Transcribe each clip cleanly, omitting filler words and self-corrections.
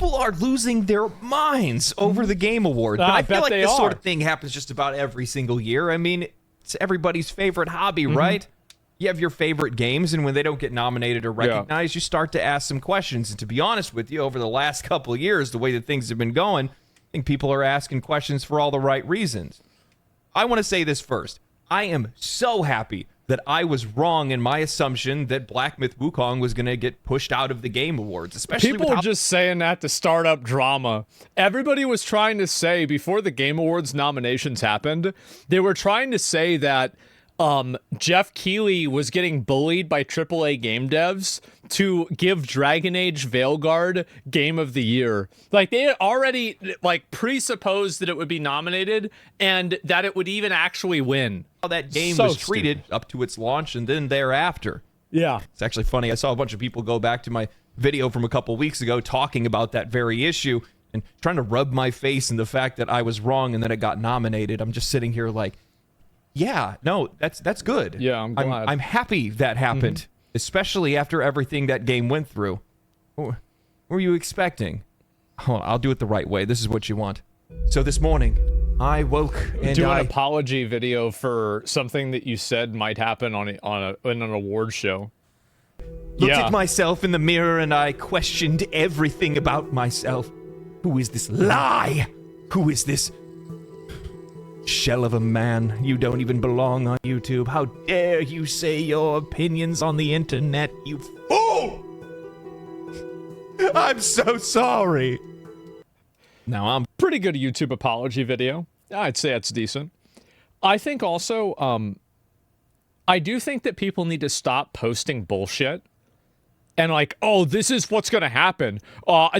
People are losing their minds over the Game Awards. But I feel like this sort of thing happens just about every single year. I mean, it's everybody's favorite hobby, right? You have your favorite games, and when they don't get nominated or recognized, you start to ask some questions. And to be honest with you, over the last couple of years, the way that things have been going, I think people are asking questions for all the right reasons. I want to say this first. I am so happy that I was wrong in my assumption that Black Myth Wukong was going to get pushed out of the Game Awards, especially people were just saying that to start up drama. Everybody was trying to say, before the Game Awards nominations happened, they were trying to say that Jeff Keighley was getting bullied by AAA game devs to give Dragon Age Veilguard Game of the Year. Like, they had already presupposed that it would be nominated and that it would even actually win. How that game was treated up to its launch and then thereafter. Yeah. It's actually funny. I saw a bunch of people go back to my video from a couple weeks ago talking about that very issue and trying to rub my face in the fact that I was wrong and that it got nominated. I'm just sitting here like, yeah, no, that's good. Yeah, I'm glad. I'm happy that happened, especially after everything that game went through. What were you expecting? Hold on, I'll do it the right way. This is what you want. So this morning, I woke and do an apology video for something that you said might happen in an award show. Looked at myself in the mirror and I questioned everything about myself. Who is this lie? Who is this shell of a man? You don't even belong on YouTube. How dare you say your opinions on the internet, you fool! I'm so sorry. Now, I'm pretty good YouTube apology video. I'd say it's decent. I think also, I do think that people need to stop posting bullshit. And like, oh, this is what's going to happen.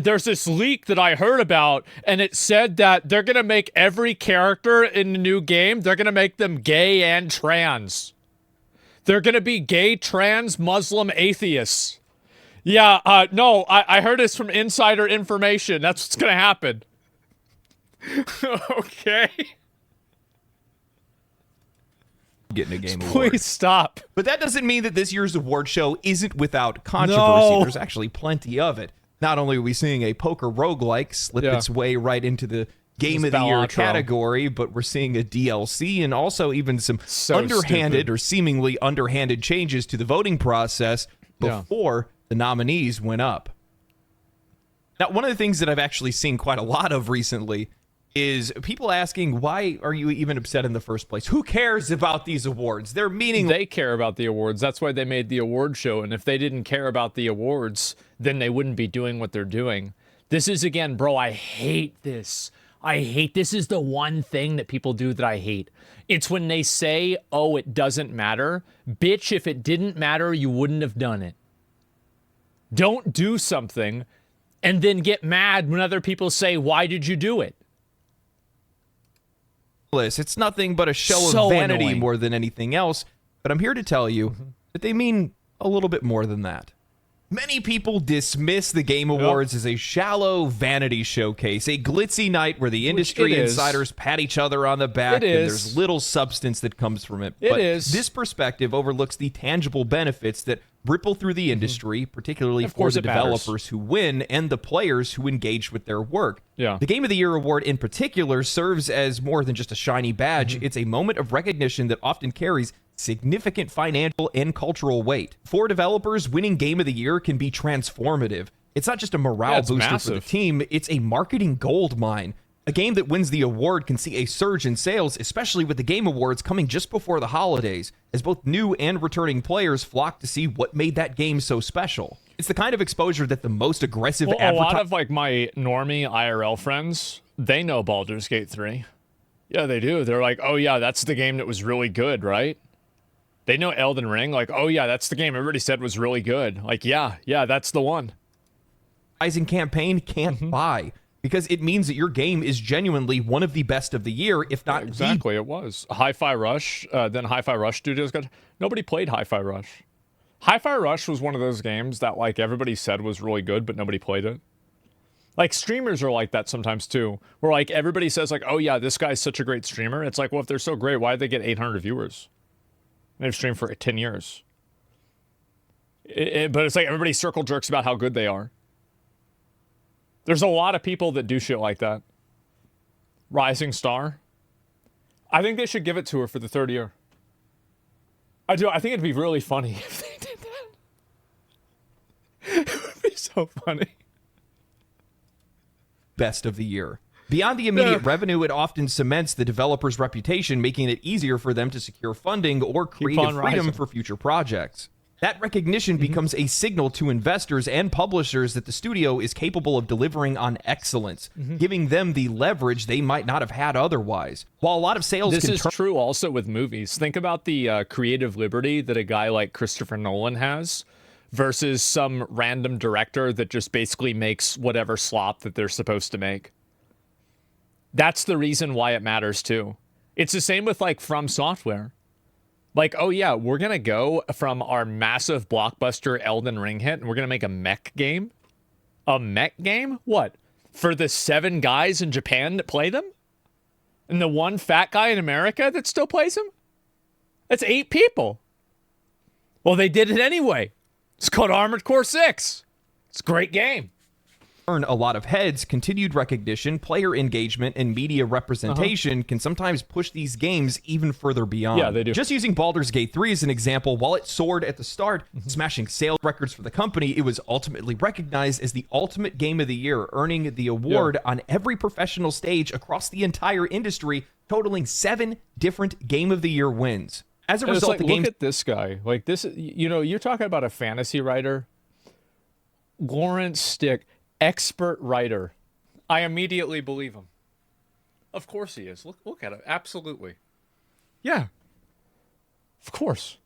There's this leak that I heard about, and it said that they're going to make every character in the new game, they're going to make them gay and trans. They're going to be gay, trans, Muslim, atheists. Yeah, no, I heard this from insider information. That's what's going to happen. Okay. Getting a Game Award. Please stop. But that doesn't mean that this year's award show isn't without controversy. No. There's actually plenty of it. Not only are we seeing a poker roguelike slip its way right into the Game of the Year category, but we're seeing a DLC and also even some underhanded or seemingly underhanded changes to the voting process before the nominees went up. Now, one of the things that I've actually seen quite a lot of recently is people asking, why are you even upset in the first place? Who cares about these awards? They're meaningless. They care about the awards. That's why they made the award show. And if they didn't care about the awards, then they wouldn't be doing what they're doing. This is, again, bro, I hate this. This is the one thing that people do that I hate. It's when they say, oh, it doesn't matter. Bitch, if it didn't matter, you wouldn't have done it. Don't do something and then get mad when other people say, why did you do it? It's nothing but a show of vanity more than anything else, but I'm here to tell you that they mean a little bit more than that. Many people dismiss the Game Awards as a shallow vanity showcase, a glitzy night where the industry insiders pat each other on the back and there's little substance that comes from it. But this perspective overlooks the tangible benefits that ripple through the industry, particularly for the developers who win and the players who engage with their work. Yeah. The Game of the Year award in particular serves as more than just a shiny badge. It's a moment of recognition that often carries significant financial and cultural weight. For developers, winning Game of the Year can be transformative. It's not just a morale booster for the team, it's a marketing gold mine. A game that wins the award can see a surge in sales, especially with the Game Awards coming just before the holidays, as both new and returning players flock to see what made that game so special. It's the kind of exposure that the most aggressive a lot of like my normie IRL friends, they know Baldur's Gate 3. Yeah, they do. They're like, oh yeah, that's the game that was really good, right? They know Elden Ring, like, oh yeah, that's the game everybody said was really good. Like, yeah, that's the one. Rising campaign can't buy, because it means that your game is genuinely one of the best of the year, if not exactly. It was Hi-Fi Rush. Then Hi-Fi Rush Studios got. Nobody played Hi-Fi Rush. Hi-Fi Rush was one of those games that like everybody said was really good, but nobody played it. Like streamers are like that sometimes too, where like everybody says like, oh yeah, this guy's such a great streamer. It's like, well, if they're so great, why did they get 800 viewers? They've streamed for 10 years. But it's like everybody circle jerks about how good they are. There's a lot of people that do shit like that. Rising star. I think they should give it to her for the 3rd year. I do. I think it'd be really funny if they did that. It would be so funny. Best of the year. Beyond the immediate revenue, it often cements the developer's reputation, making it easier for them to secure funding or creative freedom for future projects. That recognition becomes a signal to investors and publishers that the studio is capable of delivering on excellence, giving them the leverage they might not have had otherwise. While a lot of sales This is true also with movies. Think about the creative liberty that a guy like Christopher Nolan has versus some random director that just basically makes whatever slop that they're supposed to make. That's the reason why it matters too. It's the same with like From Software. Like, oh yeah, we're going to go from our massive blockbuster Elden Ring hit and we're going to make a mech game? A mech game? What? For the 7 guys in Japan that play them? And the 1 fat guy in America that still plays them? That's 8 people. Well, they did it anyway. It's called Armored Core 6. It's a great game. Earn a lot of heads, continued recognition, player engagement, and media representation can sometimes push these games even further beyond. Yeah, they do. Just using Baldur's Gate 3 as an example, while it soared at the start, smashing sales records for the company, it was ultimately recognized as the ultimate game of the year, earning the award on every professional stage across the entire industry, totaling 7 different Game of the Year wins. As a result, the game. Look at this guy. Like this, you know, you're talking about a fantasy writer. Lawrence Stick. Expert writer. I immediately believe him. Of course he is. Look at it. Absolutely. Yeah. Of course.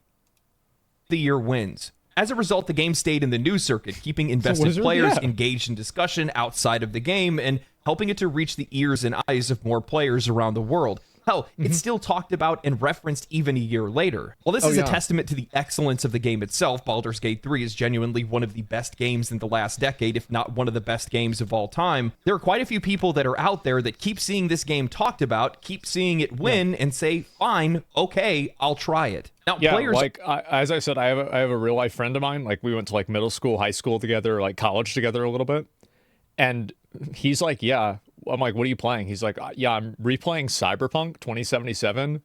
The year wins. As a result, the game stayed in the news circuit, keeping invested players engaged in discussion outside of the game and helping it to reach the ears and eyes of more players around the world. Hell, it's still talked about and referenced even a year later. While this is a testament to the excellence of the game itself, Baldur's Gate 3 is genuinely one of the best games in the last decade, if not one of the best games of all time. There are quite a few people that are out there that keep seeing this game talked about, keep seeing it win, and say, fine, okay, I'll try it. Now, players... like, as I said, I have a real-life friend of mine. Like, we went to, like, middle school, high school together, like, college together a little bit. And he's like, yeah. I'm like, what are you playing? He's like, yeah, I'm replaying Cyberpunk 2077,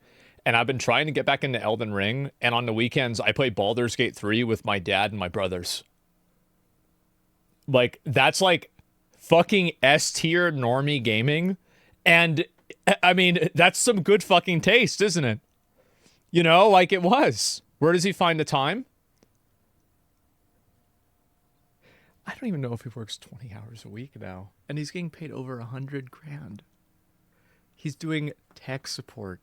and I've been trying to get back into Elden Ring, and on the weekends, I play Baldur's Gate 3 with my dad and my brothers. Like, that's like fucking S-tier normie gaming, and, I mean, that's some good fucking taste, isn't it? You know, like it was. Where does he find the time? I don't even know if he works 20 hours a week now. And he's getting paid over $100,000. He's doing tech support.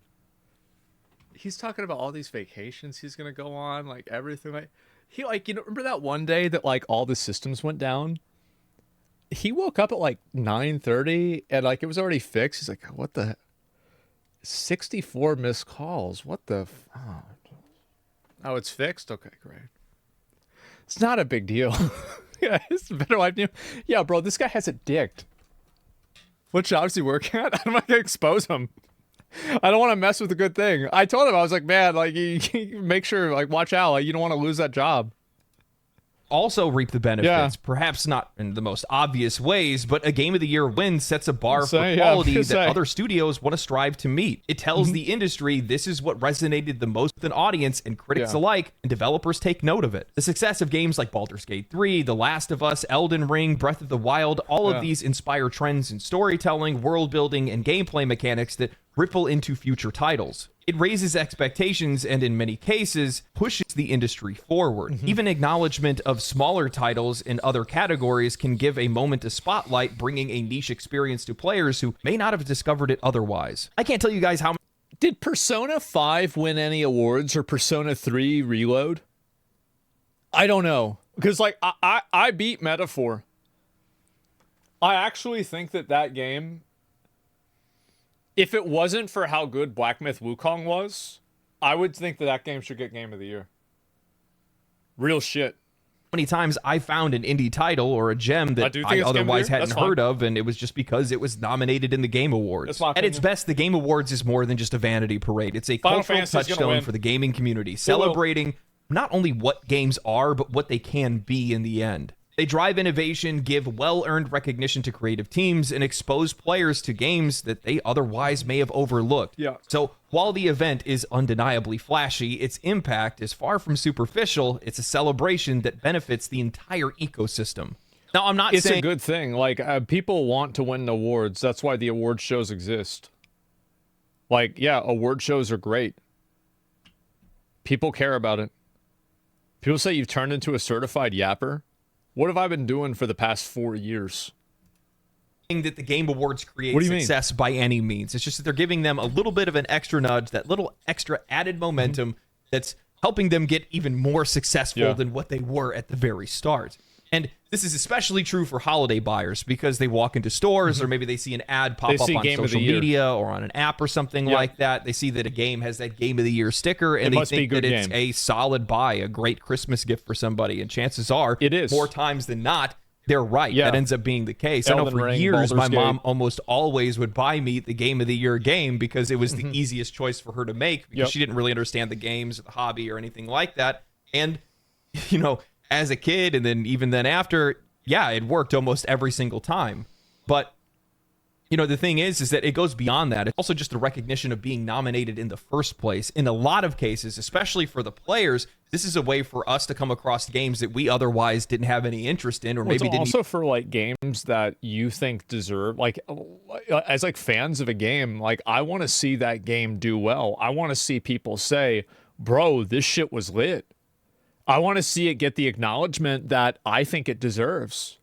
He's talking about all these vacations he's going to go on, like everything. Like, he, like, you know, remember that one day that, like, all the systems went down? He woke up at, like, 9:30 and, like, it was already fixed. He's like, what the? 64 missed calls. What the? Oh, it's fixed? Okay, great. It's not a big deal. Yeah, it's a better life. Yeah, bro, this guy has it dicked. What job does he work at? I'm not gonna expose him. I don't want to mess with a good thing. I told him, I was like, man, like, you make sure, like, watch out. Like, you don't want to lose that job. Also reap the benefits, perhaps not in the most obvious ways, but a Game of the Year win sets a bar for quality that other studios want to strive to meet. It tells the industry this is what resonated the most with an audience and critics alike, and developers take note of it. The success of games like Baldur's Gate 3, The Last of Us, Elden Ring, Breath of the Wild, all of these inspire trends in storytelling, world building, and gameplay mechanics that ripple into future titles. It raises expectations and, in many cases, pushes the industry forward. Even acknowledgement of smaller titles in other categories can give a moment of spotlight, bringing a niche experience to players who may not have discovered it otherwise. I can't tell you guys how... Did Persona 5 win any awards, or Persona 3 Reload? I don't know. Because, like, I beat Metaphor. I actually think that game... If it wasn't for how good Black Myth Wukong was, I would think that game should get Game of the Year. Real shit. Many times I found an indie title or a gem that I otherwise hadn't heard of, and it was just because it was nominated in the Game Awards. At its best, the Game Awards is more than just a vanity parade. It's a cultural touchstone for the gaming community, celebrating not only what games are, but what they can be in the end. They drive innovation, give well-earned recognition to creative teams, and expose players to games that they otherwise may have overlooked. Yeah. So while the event is undeniably flashy, its impact is far from superficial. It's a celebration that benefits the entire ecosystem. Now, I'm not saying... It's a good thing. Like, people want to win awards. That's why the award shows exist. Like, yeah, award shows are great. People care about it. People say you've turned into a certified yapper. What have I been doing for the past 4 years? That the Game Awards create success by any means. It's just that they're giving them a little bit of an extra nudge, that little extra added momentum that's helping them get even more successful than what they were at the very start. And this is especially true for holiday buyers because they walk into stores or maybe they see an ad pop up on social media or on an app or something like that. They see that a game has that Game of the Year sticker and they think that it's a solid buy, a great Christmas gift for somebody. And chances are, it is. More times than not, they're right. That ends up being the case. I know for years, my mom almost always would buy me the Game of the Year game because it was the easiest choice for her to make because she didn't really understand the games or the hobby or anything like that. And, you know, as a kid and then even then after, yeah, it worked almost every single time. But, you know, the thing is that it goes beyond that. It's also just the recognition of being nominated in the first place. In a lot of cases, especially for the players, this is a way for us to come across games that we otherwise didn't have any interest in or maybe didn't. Also for like games that you think deserve, like as like fans of a game, like I want to see that game do well. I want to see people say, bro, this shit was lit. I want to see it get the acknowledgement that I think it deserves.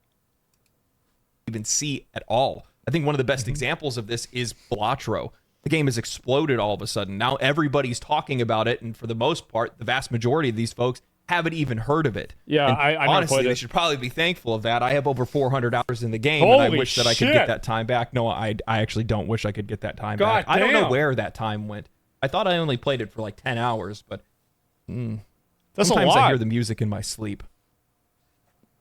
Even see at all. I think one of the best examples of this is Balatro. The game has exploded all of a sudden. Now everybody's talking about it, and for the most part, the vast majority of these folks haven't even heard of it. Yeah, I honestly, they should probably be thankful of that. I have over 400 hours in the game, and I wish that I could get that time back. No, I actually don't wish I could get that time back. I don't know where that time went. I thought I only played it for like 10 hours, but... Sometimes I hear the music in my sleep.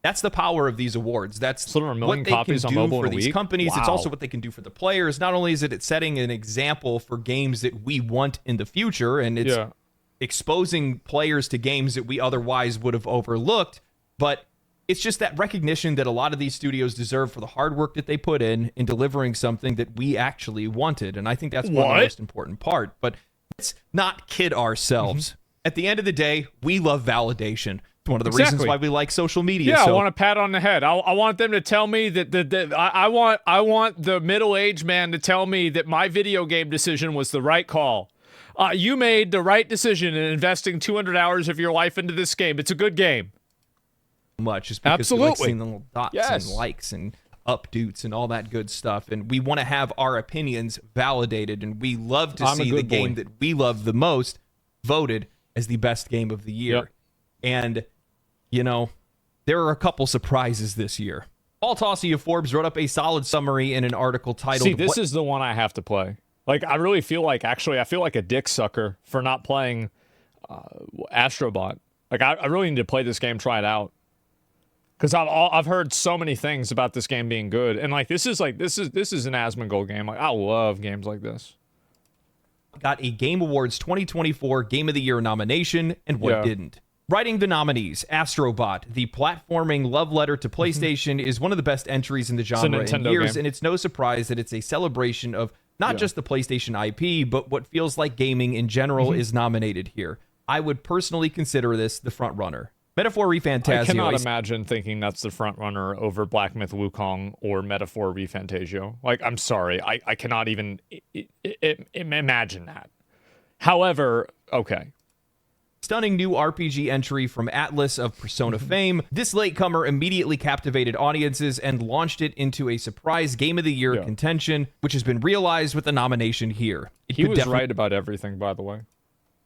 That's the power of these awards. That's what they can do for these companies. It's also what they can do for the players. Not only is it setting an example for games that we want in the future, and it's exposing players to games that we otherwise would have overlooked, but it's just that recognition that a lot of these studios deserve for the hard work that they put in delivering something that we actually wanted. And I think that's one of the most important part. But let's not kid ourselves. At the end of the day, we love validation. It's one of the reasons why we like social media. Yeah, I want a pat on the head. I want them to tell me that I want the middle-aged man to tell me that my video game decision was the right call. You made the right decision in investing 200 hours of your life into this game. It's a good game. Much just because we like seeing the little dots and likes and updates and all that good stuff, and we want to have our opinions validated, and we love to see the game that we love the most voted as the best game of the year. And, you know, there are a couple surprises this year. Paul Tossi of Forbes wrote up a solid summary in an article titled... See, this is the one I have to play. Like, I really feel like, actually, I feel like a dick sucker for not playing Astrobot. Like, I really need to play this game, try it out. Because I've heard so many things about this game being good. And, like, this is an Asmongold game. Like, I love games like this. Got a Game Awards 2024 Game of the Year nomination, and what didn't. Writing the nominees, Astrobot, the platforming love letter to PlayStation, is one of the best entries in the genre in years, and it's no surprise that it's a celebration of not just the PlayStation IP, but what feels like gaming in general is nominated here. I would personally consider this the front runner. Metaphor ReFantazio. I cannot imagine thinking that's the front runner over Black Myth Wukong or Metaphor ReFantazio. Like, I'm sorry, I cannot even imagine that. However, okay. Stunning new RPG entry from Atlas of Persona fame. This latecomer immediately captivated audiences and launched it into a surprise Game of the Year contention, which has been realized with the nomination here. He was right about everything, by the way.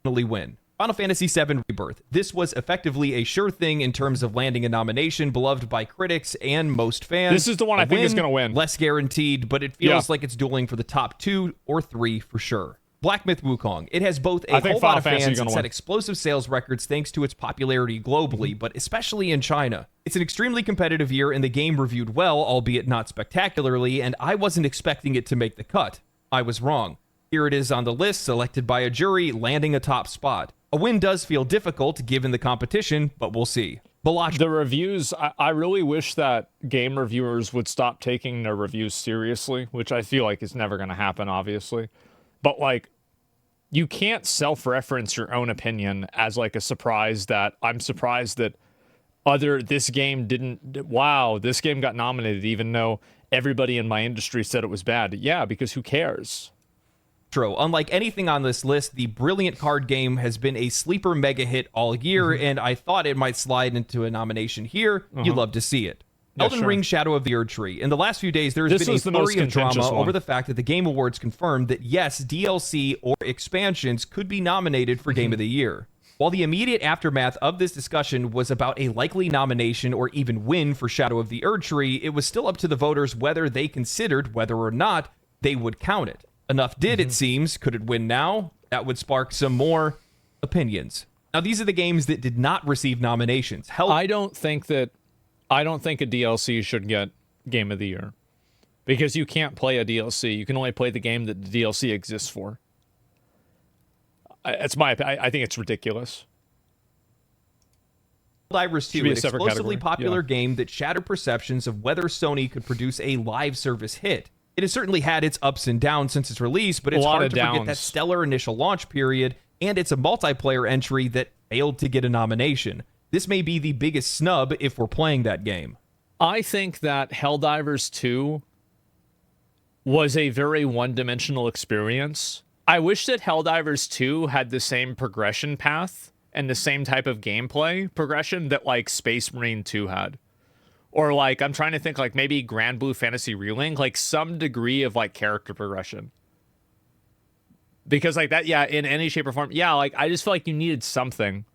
Win. Final Fantasy VII Rebirth. This was effectively a sure thing in terms of landing a nomination, beloved by critics and most fans. This is the one I think is going to win. Less guaranteed, but it feels like it's dueling for the top 2 or 3 for sure. Black Myth Wukong. It has both a whole lot of fans and set explosive sales records thanks to its popularity globally, but especially in China. It's an extremely competitive year, and the game reviewed well, albeit not spectacularly, and I wasn't expecting it to make the cut. I was wrong. Here it is on the list, selected by a jury, landing a top spot. A win does feel difficult given the competition, but we'll see. The reviews, I really wish that game reviewers would stop taking their reviews seriously, which I feel like is never going to happen, obviously. But, like, you can't self-reference your own opinion as, like, a surprise that I'm surprised that this game got nominated even though everybody in my industry said it was bad. Yeah, because who cares? True. Unlike anything on this list, the Brilliant card game has been a sleeper mega hit all year, and I thought it might slide into a nomination here. You'd love to see it. Yeah, Elden Ring Shadow of the Erdtree. In the last few days, there has been a flurry of drama over the fact that the Game Awards confirmed that, yes, DLC or expansions could be nominated for Game of the Year. While the immediate aftermath of this discussion was about a likely nomination or even win for Shadow of the Erdtree, it was still up to the voters whether they considered whether or not they would count it. Enough did, it seems. Could it win now? That would spark some more opinions. Now, these are the games that did not receive nominations. I don't think a DLC should get Game of the Year. Because you can't play a DLC. You can only play the game that the DLC exists for. I think it's ridiculous. Helldivers 2, an explosively popular game that shattered perceptions of whether Sony could produce a live service hit. It has certainly had its ups and downs since its release, but it's hard to forget that stellar initial launch period, and it's a multiplayer entry that failed to get a nomination. This may be the biggest snub if we're playing that game. I think that Helldivers 2 was a very one-dimensional experience. I wish that Helldivers 2 had the same progression path and the same type of gameplay progression that, like, Space Marine 2 had. Or, like, I'm trying to think, like, maybe Grand Blue Fantasy Relink, like, some degree of, like, character progression. Because, like, that, yeah, in any shape or form, yeah, like, I just feel like you needed something.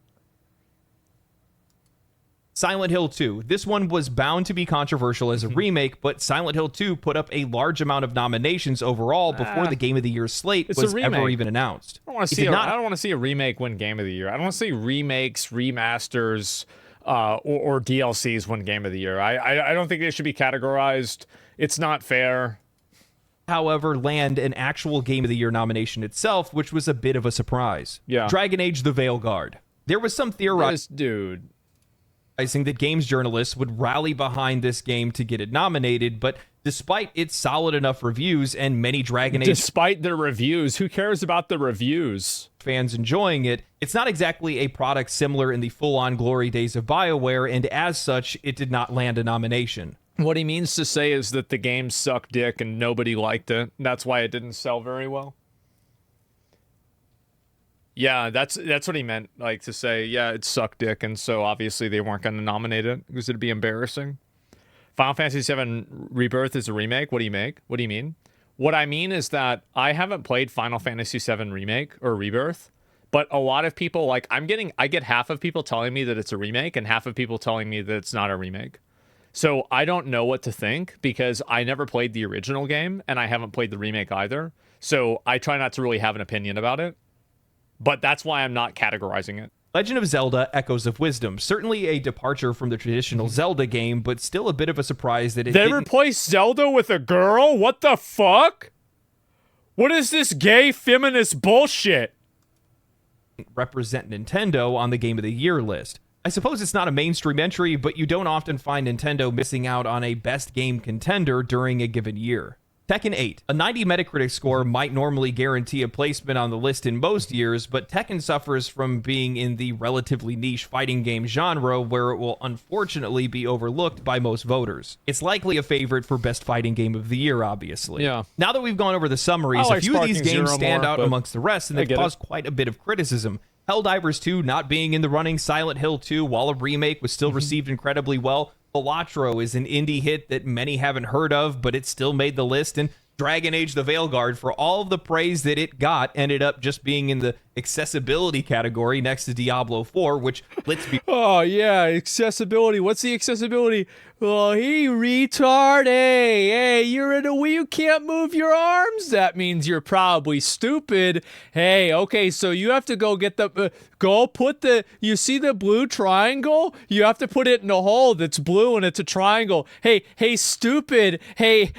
Silent Hill 2. This one was bound to be controversial as a remake, but Silent Hill 2 put up a large amount of nominations overall before the Game of the Year slate was ever even announced. I don't want to see a remake win Game of the Year. I don't want to see remakes, remasters, or DLCs win Game of the Year. I don't think they should be categorized. It's not fair. However, land an actual Game of the Year nomination itself, which was a bit of a surprise. Yeah. Dragon Age: The Veilguard. There was some theorizing that games journalists would rally behind this game to get it nominated, but despite its solid enough reviews and many Dragon Age... Despite their reviews, who cares about the reviews? Fans enjoying it, it's not exactly a product similar in the full-on glory days of BioWare, and as such, it did not land a nomination. What he means to say is that the game sucked dick and nobody liked it. That's why it didn't sell very well. Yeah, that's what he meant, like, to say, yeah, it sucked dick, and so obviously they weren't going to nominate it because it'd be embarrassing. Final Fantasy VII Rebirth is a remake. What do you mean? What I mean is that I haven't played Final Fantasy VII Remake or Rebirth, but a lot of people, like, I get half of people telling me that it's a remake and half of people telling me that it's not a remake. So I don't know what to think because I never played the original game and I haven't played the remake either. So I try not to really have an opinion about it. But that's why I'm not categorizing it. Legend of Zelda: Echoes of Wisdom. Certainly a departure from the traditional Zelda game, but still a bit of a surprise that it They replaced Zelda with a girl? What the fuck? What is this gay feminist bullshit? Represent Nintendo on the Game of the Year list. I suppose it's not a mainstream entry, but you don't often find Nintendo missing out on a best game contender during a given year. Tekken 8. A 90 Metacritic score might normally guarantee a placement on the list in most years, but Tekken suffers from being in the relatively niche fighting game genre where it will unfortunately be overlooked by most voters. It's likely a favorite for best fighting game of the year, obviously. Yeah. Now that we've gone over the summaries, a few of these games stand out amongst the rest, and they've caused quite a bit of criticism. Helldivers 2 not being in the running, Silent Hill 2, while a remake, was still received incredibly well. Balatro is an indie hit that many haven't heard of, but it still made the list, and Dragon Age: The Veilguard, for all of the praise that it got, ended up just being in the accessibility category next to Diablo 4, which, let's be... Oh, yeah, accessibility. What's the accessibility? Oh, hey, retard. Hey, you're in a Wii, you can't move your arms? That means you're probably stupid. Hey, okay, so you have to go get the... you see the blue triangle? You have to put it in a hole that's blue and it's a triangle. Hey, stupid. Hey...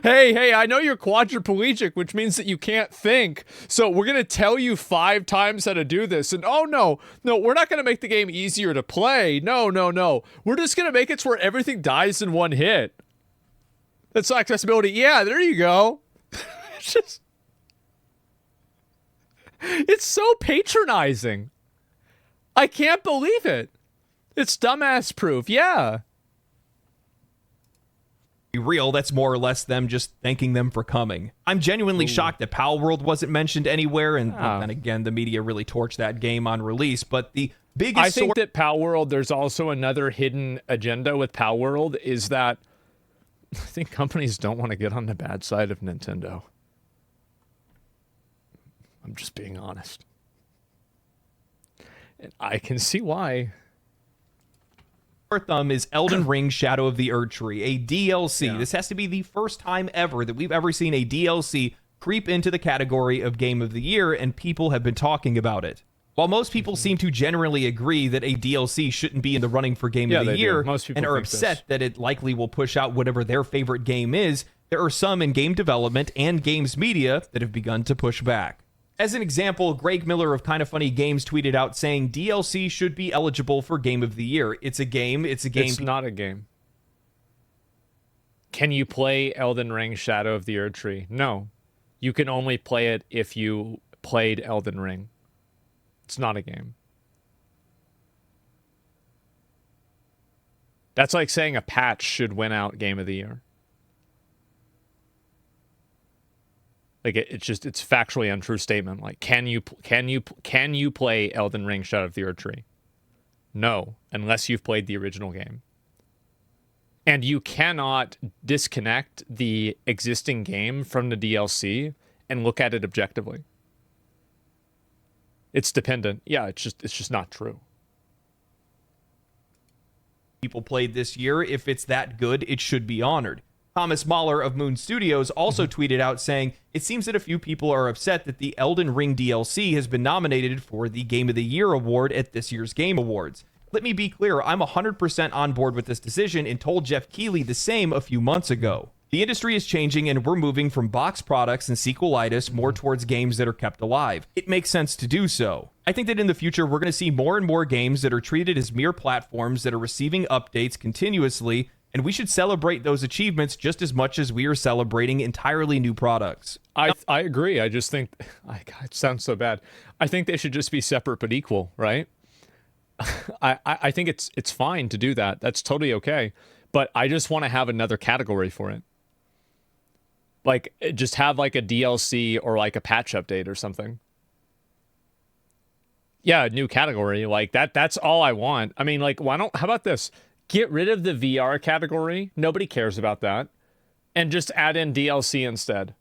hey, I know you're quadriplegic, which means that you can't think. So we're going to tell you 5 times how to do this. And oh, no, we're not going to make the game easier to play. No. We're just going to make it so where everything dies in one hit. That's accessibility. Yeah, there you go. It's so patronizing. I can't believe it. It's dumbass proof. Yeah. Be real, that's more or less them just thanking them for coming. I'm genuinely shocked that Pal World wasn't mentioned anywhere, and then again, the media really torched that game on release, but the biggest I think that Pal World, there's also another hidden agenda with Pal World, is that I think companies don't want to get on the bad side of Nintendo. I'm just being honest. And I can see why. Thumb is Elden Ring Shadow of the Erdtree, a DLC. Yeah. This has to be the first time ever that we've ever seen a DLC creep into the category of Game of the Year, and people have been talking about it. While most people seem to generally agree that a DLC shouldn't be in the running for Game of the Year and are upset that it likely will push out whatever their favorite game is, there are some in game development and games media that have begun to push back. As an example, Greg Miller of Kinda Funny Games tweeted out saying DLC should be eligible for Game of the Year. It's a game. It's not a game. Can you play Elden Ring Shadow of the Erdtree? No. You can only play it if you played Elden Ring. It's not a game. That's like saying a patch should win out Game of the Year. Like it's factually untrue statement. Like, can you play Elden Ring Shadow of the Erdtree? No, unless you've played the original game. And you cannot disconnect the existing game from the DLC and look at it objectively. It's dependent. Yeah, it's just not true. People played this year. If it's that good, it should be honored. Thomas Mahler of Moon Studios also tweeted out saying, it seems that a few people are upset that the Elden Ring DLC has been nominated for the Game of the Year award at this year's Game Awards. Let me be clear, I'm 100% on board with this decision and told Jeff Keighley the same a few months ago. The industry is changing and we're moving from box products and sequelitis more towards games that are kept alive. It makes sense to do so. I think that in the future we're going to see more and more games that are treated as mere platforms that are receiving updates continuously, and we should celebrate those achievements just as much as we are celebrating entirely new products. I agree. I just think, God, it sounds so bad. I think they should just be separate but equal, right? I think it's fine to do that. That's totally okay. But I just want to have another category for it. Like, just have like a DLC or like a patch update or something. Yeah, a new category. Like that's all I want. I mean, like, how about this? Get rid of the VR category. Nobody cares about that. And just add in DLC instead.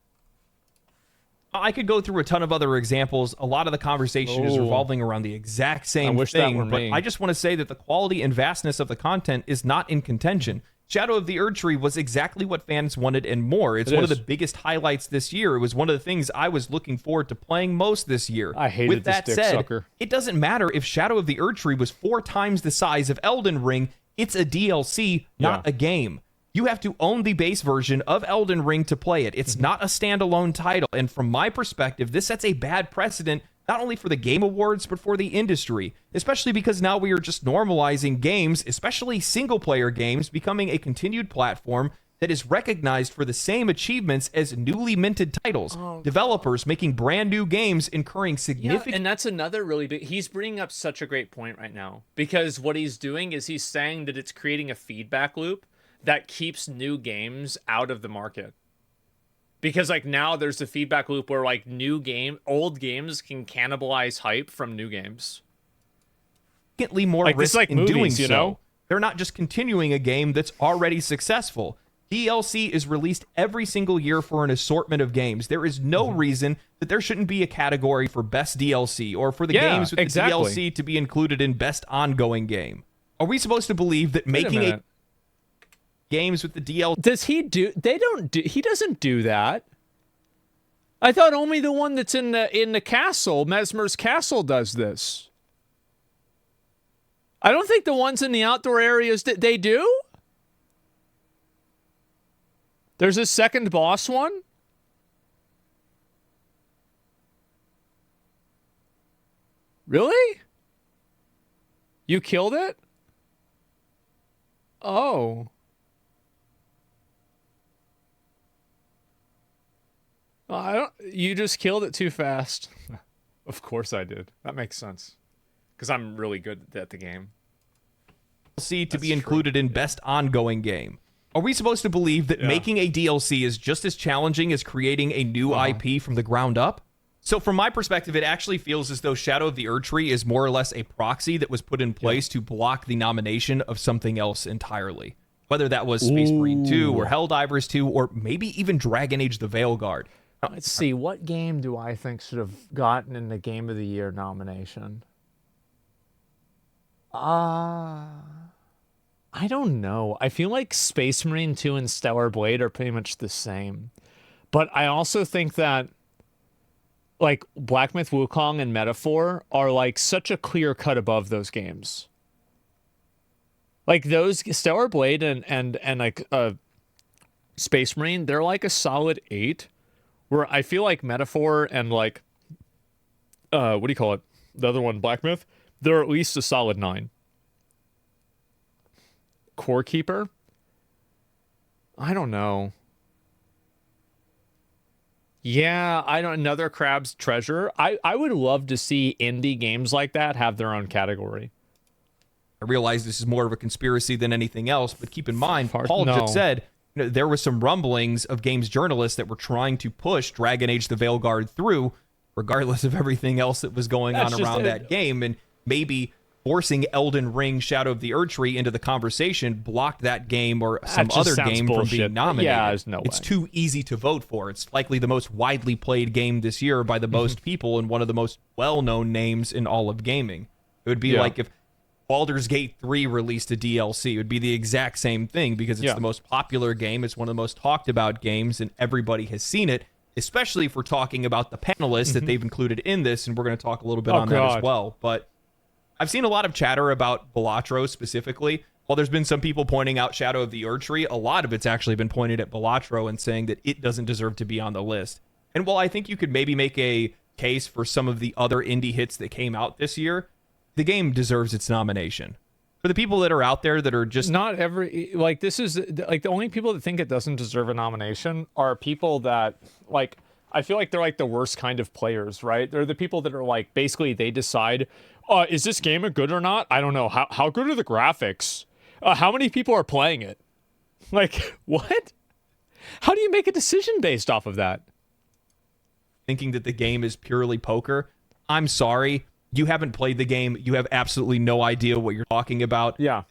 I could go through a ton of other examples. A lot of the conversation is revolving around the exact same thing. But I just want to say that the quality and vastness of the content is not in contention. Shadow of the Erdtree was exactly what fans wanted and more. It's one of the biggest highlights this year. It was one of the things I was looking forward to playing most this year. I hated this dick sucker. It doesn't matter if Shadow of the Erdtree was 4 times the size of Elden Ring. It's a DLC, not a game. You have to own the base version of Elden Ring to play it. It's not a standalone title. And from my perspective, this sets a bad precedent, not only for the Game Awards, but for the industry, especially because now we are just normalizing games, especially single-player games, becoming a continued platform that is recognized for the same achievements as newly minted titles. Developers making brand new games incurring significant... Yeah, and that's another really big... He's bringing up such a great point right now, because what he's doing is he's saying that it's creating a feedback loop that keeps new games out of the market. Because like now there's a feedback loop where like old games can cannibalize hype from new games. More like, risk like in movies, doing you so. know? They're not just continuing a game that's already successful. DLC is released every single year for an assortment of games. There is no reason that there shouldn't be a category for best DLC or for the games with the DLC to be included in best ongoing game. Are we supposed to believe that making games with the DLC... Does he do... He doesn't do that. I thought only the one that's in the castle, Mesmer's Castle, does this. I don't think the ones in the outdoor areas, they do? There's a second boss one? Really? You killed it? Oh. You just killed it too fast. Of course I did. That makes sense. Because I'm really good at the game. DLC to be included in Best Ongoing Game. Are we supposed to believe that making a DLC is just as challenging as creating a new IP from the ground up? So from my perspective, it actually feels as though Shadow of the Erdtree is more or less a proxy that was put in place to block the nomination of something else entirely. Whether that was Space Marine 2 or Helldivers 2 or maybe even Dragon Age the Veilguard. Let's see, what game do I think should have gotten in the Game of the Year nomination? I don't know. I feel like Space Marine 2 and Stellar Blade are pretty much the same. But I also think that like Black Myth Wukong and Metaphor are like such a clear cut above those games. Like those Stellar Blade and like Space Marine, they're like a solid 8. Where I feel like Metaphor and like what do you call it? The other one, Black Myth, they're at least a solid 9. Core Keeper? I don't know. Yeah, another Crab's Treasure. I would love to see indie games like that have their own category. I realize this is more of a conspiracy than anything else, but keep in mind, Paul just said there were some rumblings of games journalists that were trying to push Dragon Age the Veilguard through, regardless of everything else that was going on around that game, and maybe forcing Elden Ring Shadow of the Erdtree into the conversation blocked that game or some other game from being nominated. Yeah, there's no way. It's too easy to vote for. It's likely the most widely played game this year by the most people and one of the most well-known names in all of gaming. It would be like if Baldur's Gate 3 released a DLC. It would be the exact same thing because it's the most popular game. It's one of the most talked about games, and everybody has seen it, especially if we're talking about the panelists that they've included in this, and we're going to talk a little bit on that as well. But I've seen a lot of chatter about Balatro specifically. While there's been some people pointing out Shadow of the Erdtree, a lot of it's actually been pointed at Balatro and saying that it doesn't deserve to be on the list. And while I think you could maybe make a case for some of the other indie hits that came out this year, the game deserves its nomination. For the people that are out there that are just... Not every... Like, this is... Like, the only people that think it doesn't deserve a nomination are people that, like... I feel like they're, like, the worst kind of players, right? They're the people that are, like, basically they decide, is this game a good or not? I don't know. How good are the graphics? How many people are playing it? Like, what? How do you make a decision based off of that? Thinking that the game is purely poker. I'm sorry. You haven't played the game. You have absolutely no idea what you're talking about. Yeah.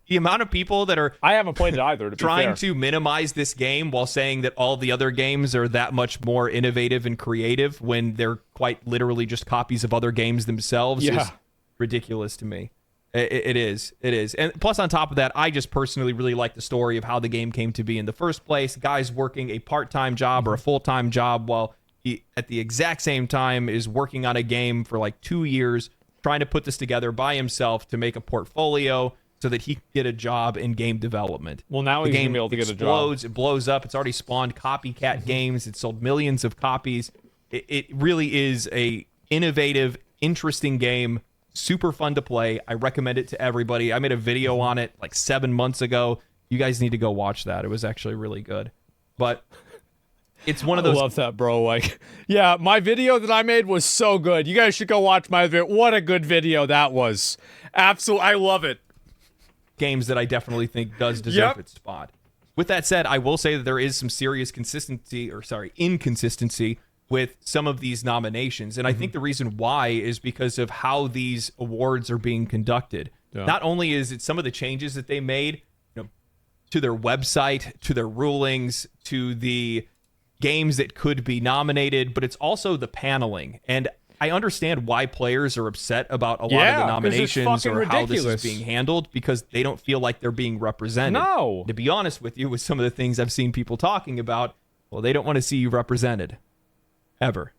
The amount of people that are... I haven't played it either, to be trying fair. to minimize this game while saying that all the other games are that much more innovative and creative when they're quite literally just copies of other games themselves is ridiculous to me. It is. And plus, on top of that, I just personally really like the story of how the game came to be in the first place. Guys working a part-time job or a full-time job while he, at the exact same time, is working on a game for like 2 years, trying to put this together by himself to make a portfolio so that he can get a job in game development. Well, now he's going to be able to get a job. It blows up. It's already spawned copycat games. It's sold millions of copies. It really is a innovative, interesting game. Super fun to play. I recommend it to everybody. I made a video on it like 7 months ago. You guys need to go watch that. It was actually really good. But it's one of those... I love that, bro. Like, yeah, my video that I made was so good. You guys should go watch my video. What a good video that was. Absolutely. I love it. Games that I definitely think does deserve its spot. With that said, I will say that there is some serious inconsistency with some of these nominations. And I think the reason why is because of how these awards are being conducted. Yeah. Not only is it some of the changes that they made, to their website, to their rulings, to the games that could be nominated, but it's also the paneling. And I understand why players are upset about a lot of the nominations or how this is being handled, because they don't feel like they're being represented. No. To be honest with you, with some of the things I've seen people talking about, well, they don't want to see you represented. Ever.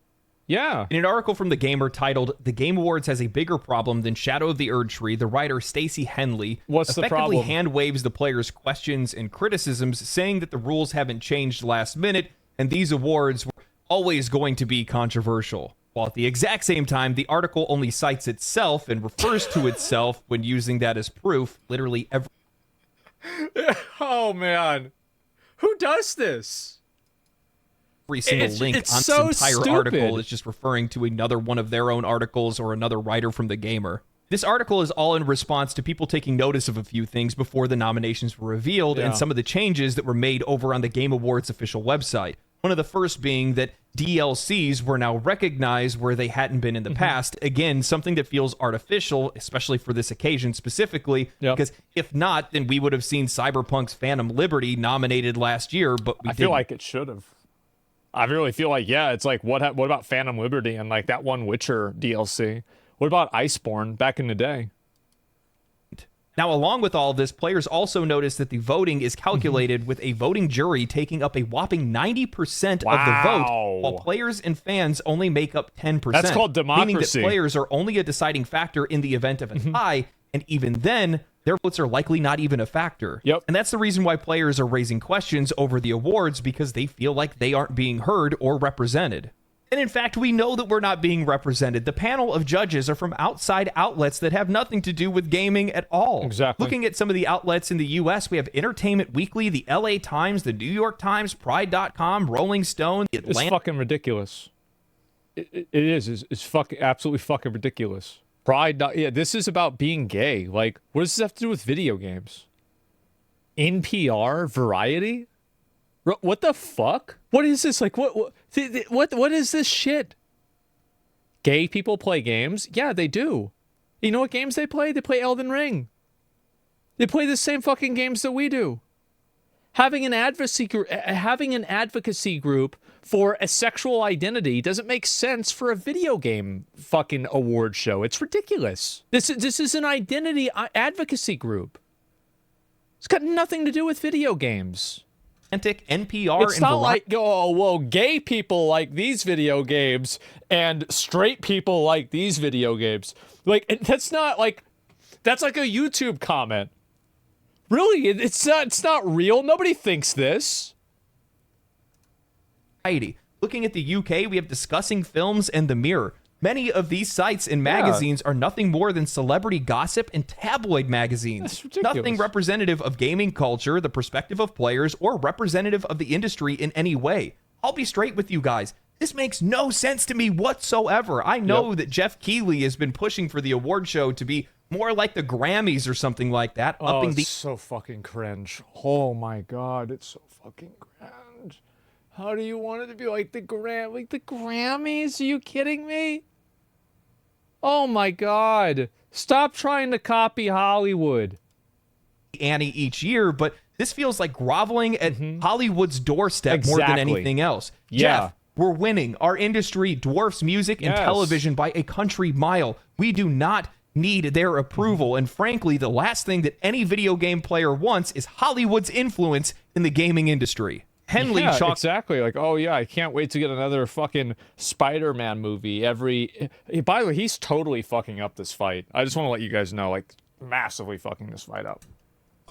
Yeah. In an article from The Gamer titled "The Game Awards Has a Bigger Problem Than Shadow of the Erdtree," the writer Stacey Henley effectively hand waves the players' questions and criticisms, saying that the rules haven't changed last minute, and these awards were always going to be controversial. While at the exact same time, the article only cites itself and refers to itself when using that as proof, literally every... Oh, man. Who does this? Every single link on this entire article is just referring to another one of their own articles or another writer from The Gamer. This article is all in response to people taking notice of a few things before the nominations were revealed and some of the changes that were made over on the Game Awards official website. One of the first being that DLCs were now recognized where they hadn't been in the past. Again, something that feels artificial, especially for this occasion specifically, because if not, then we would have seen Cyberpunk's Phantom Liberty nominated last year, but we didn't. I feel like it should have. I really feel like, yeah, it's like, what about Phantom Liberty and like that one Witcher DLC? What about Iceborne back in the day? Now, along with all this, players also notice that the voting is calculated with a voting jury taking up a whopping 90% of the vote, while players and fans only make up 10%. That's called democracy. Meaning that players are only a deciding factor in the event of a tie, and even then, their votes are likely not even a factor. And that's the reason why players are raising questions over the awards, because they feel like they aren't being heard or represented. And in fact, we know that we're not being represented. The panel of judges are from outside outlets that have nothing to do with gaming at all. Exactly. Looking at some of the outlets in the U.S., we have Entertainment Weekly, the LA Times, the New York Times, Pride.com, Rolling Stone, the Atlanta... It's fucking ridiculous. It is. It's fucking absolutely fucking ridiculous. Pride. Yeah, this is about being gay. Like, what does this have to do with video games? NPR, Variety? What the fuck? What is this? Like, what is this shit? Gay people play games? Yeah, they do. You know what games they play? They play Elden Ring. They play the same fucking games that we do. Having an advocacy group for a sexual identity doesn't make sense for a video game fucking award show. It's ridiculous. This is an identity advocacy group. It's got nothing to do with video games. NPR, it's not like, oh, well, gay people like these video games and straight people like these video games. Like, that's not like, that's like a YouTube comment. Really, it's not real. Nobody thinks this. Looking at the UK, we have Discussing Films and The Mirror. Many of these sites and magazines are nothing more than celebrity gossip and tabloid magazines. Nothing representative of gaming culture, the perspective of players, or representative of the industry in any way. I'll be straight with you guys. This makes no sense to me whatsoever. I know that Jeff Keighley has been pushing for the award show to be more like the Grammys or something like that. It's so fucking cringe. Oh my god, it's so fucking cringe. How do you want it to be like the Grammys? Are you kidding me? Oh my god. Stop trying to copy Hollywood. Annie each year, but this feels like groveling at Hollywood's doorstep more than anything else. Jeff, we're winning. Our industry dwarfs music and television by a country mile. We do not need their approval, and frankly, the last thing that any video game player wants is Hollywood's influence in the gaming industry. Henley exactly. Like, oh yeah, I can't wait to get another fucking Spider-Man movie by the way, he's totally fucking up this fight. I just want to let you guys know, like, massively fucking this fight up.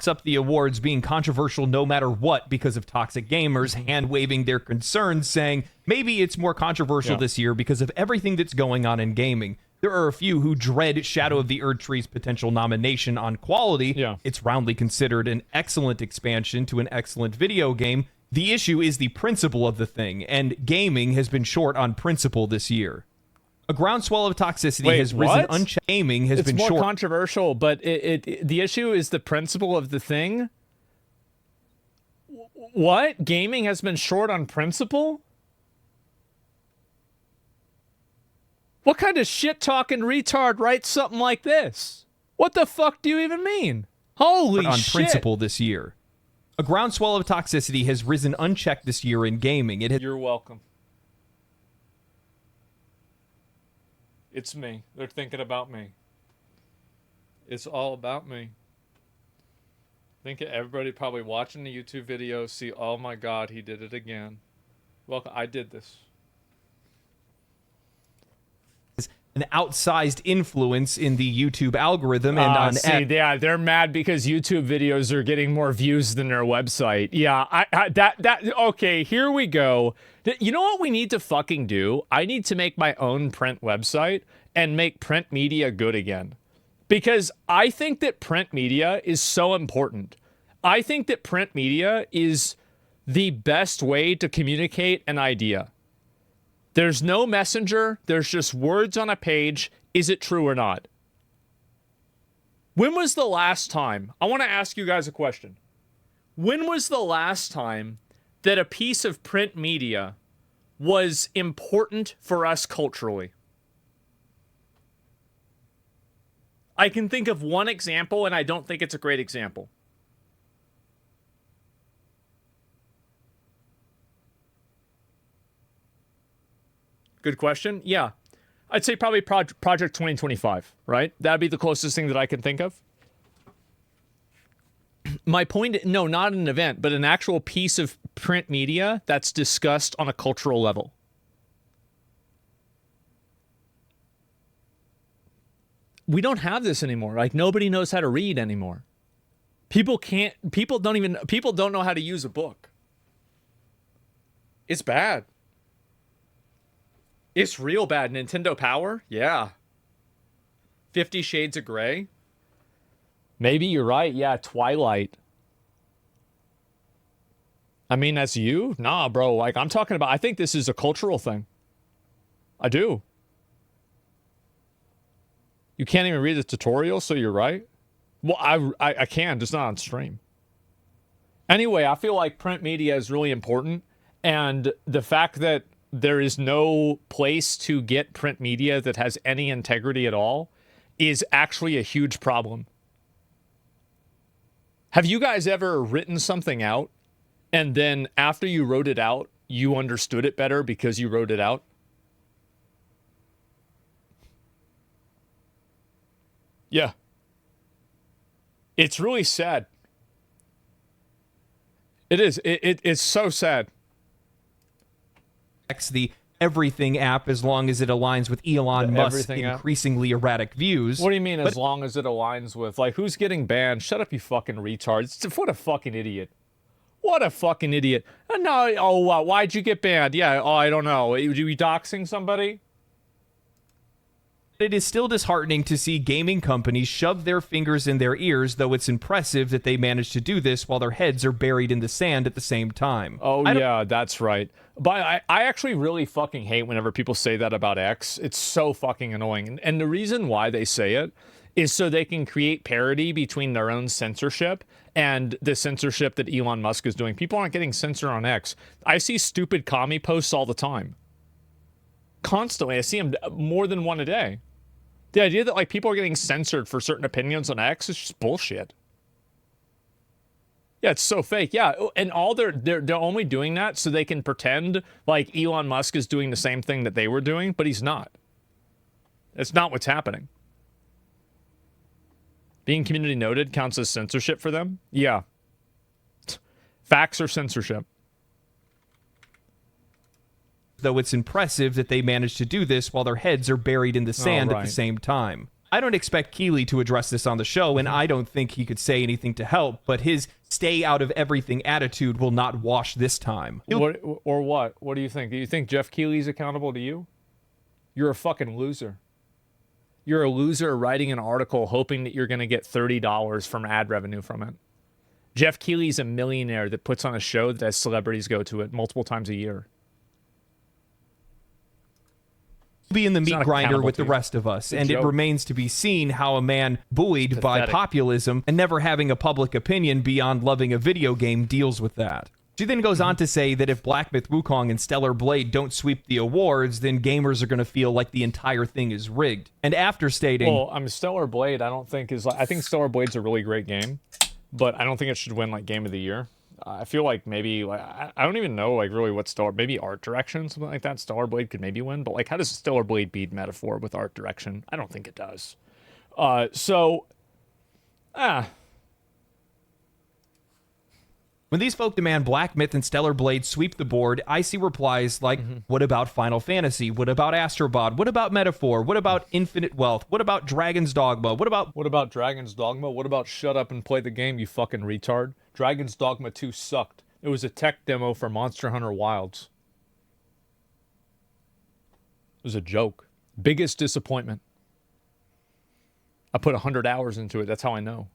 Up the awards being controversial no matter what because of toxic gamers hand-waving their concerns, saying maybe it's more controversial this year because of everything that's going on in gaming. There are a few who dread Shadow of the Erdtree's potential nomination on quality. It's roundly considered an excellent expansion to an excellent video game. The issue is the principle of the thing, and gaming has been short on principle this year. A groundswell of toxicity has risen unchecked. Gaming has been short. It's more controversial, but the issue is the principle of the thing? What? Gaming has been short on principle? What kind of shit-talking retard writes something like this? What the fuck do you even mean? Holy shit. On principle this year. A groundswell of toxicity has risen unchecked this year in gaming. You're welcome. It's me. They're thinking about me. It's all about me. I think everybody probably watching the YouTube video see, oh my god, he did it again. Welcome. I did this. an outsized influence in the YouTube algorithm and on yeah, they're mad because YouTube videos are getting more views than their website. Yeah, okay, here we go. You know what we need to fucking do? I need to make my own print website and make print media good again. Because I think that print media is so important. I think that print media is the best way to communicate an idea. There's no messenger. There's just words on a page. Is it true or not? When was the last time? I want to ask you guys a question. When was the last time that a piece of print media was important for us culturally? I can think of one example, and I don't think it's a great example. Good question. Yeah. I'd say probably Project 2025, right? That'd be the closest thing that I can think of. My point, no, not an event, but an actual piece of print media that's discussed on a cultural level. We don't have this anymore. Like, nobody knows how to read anymore. People don't know how to use a book. It's bad. It's real bad. Nintendo Power? Yeah. 50 Shades of Grey? Maybe you're right. Yeah, Twilight. I mean, that's you? Nah, bro. Like, I'm talking about, I think this is a cultural thing. I do. You can't even read the tutorial, so you're right. Well, I can, just not on stream. Anyway, I feel like print media is really important. And the fact that there is no place to get print media that has any integrity at all is actually a huge problem. Have you guys ever written something out and then after you wrote it out, you understood it better because you wrote it out? Yeah. It's really sad. It is. It's so sad. The Everything app, as long as it aligns with Elon Musk's increasingly erratic views. What do you mean, as long as it aligns with? Like, who's getting banned? Shut up, you fucking retards. What a fucking idiot. What a fucking idiot. No, oh, why'd you get banned? Yeah, oh, I don't know. Were you doxing somebody? It is still disheartening to see gaming companies shove their fingers in their ears, though it's impressive that they manage to do this while their heads are buried in the sand at the same time. Oh, yeah, that's right. But I actually really fucking hate whenever people say that about X. It's so fucking annoying. And the reason why they say it is so they can create parity between their own censorship and the censorship that Elon Musk is doing. People aren't getting censored on X. I see stupid commie posts all the time. Constantly. I see them more than one a day. The idea that, like, people are getting censored for certain opinions on X is just bullshit. Yeah, it's so fake. Yeah, and all they're only doing that so they can pretend like Elon Musk is doing the same thing that they were doing, but he's not. It's not what's happening. Being community noted counts as censorship for them? Yeah. Facts are censorship. Though it's impressive that they managed to do this while their heads are buried in the sand at the same time. I don't expect Keeley to address this on the show, and I don't think he could say anything to help, but his stay out of everything attitude will not wash this time. What do you think? Do you think Jeff Keeley's accountable to you? You're a fucking loser. You're a loser writing an article hoping that you're going to get $30 from ad revenue from it. Jeff Keeley's a millionaire that puts on a show that has celebrities go to it multiple times a year. Be in the meat grinder with the rest of us, and it remains to be seen how a man buoyed by populism and never having a public opinion beyond loving a video game deals with that. She then goes on to say that if Black Myth Wukong and Stellar Blade don't sweep the awards, then gamers are going to feel like the entire thing is rigged. And after stating, well, Stellar Blade, I don't think is. I think Stellar Blade's a really great game, but I don't think it should win like Game of the Year. I feel like maybe, like, I don't even know, like, really what maybe art direction, something like that. Stellar Blade could maybe win, but, like, how does Stellar Blade beat Metaphor with art direction? I don't think it does. When these folk demand Black Myth and Stellar Blade sweep the board, I see replies like, what about Final Fantasy? What about Astrobot? What about Metaphor? What about Infinite Wealth? What about Dragon's Dogma? What about Dragon's Dogma? What about Shut Up and Play the Game, you fucking retard? Dragon's Dogma 2 sucked. It was a tech demo for Monster Hunter Wilds. It was a joke. Biggest disappointment. I put 100 hours into it. That's how I know.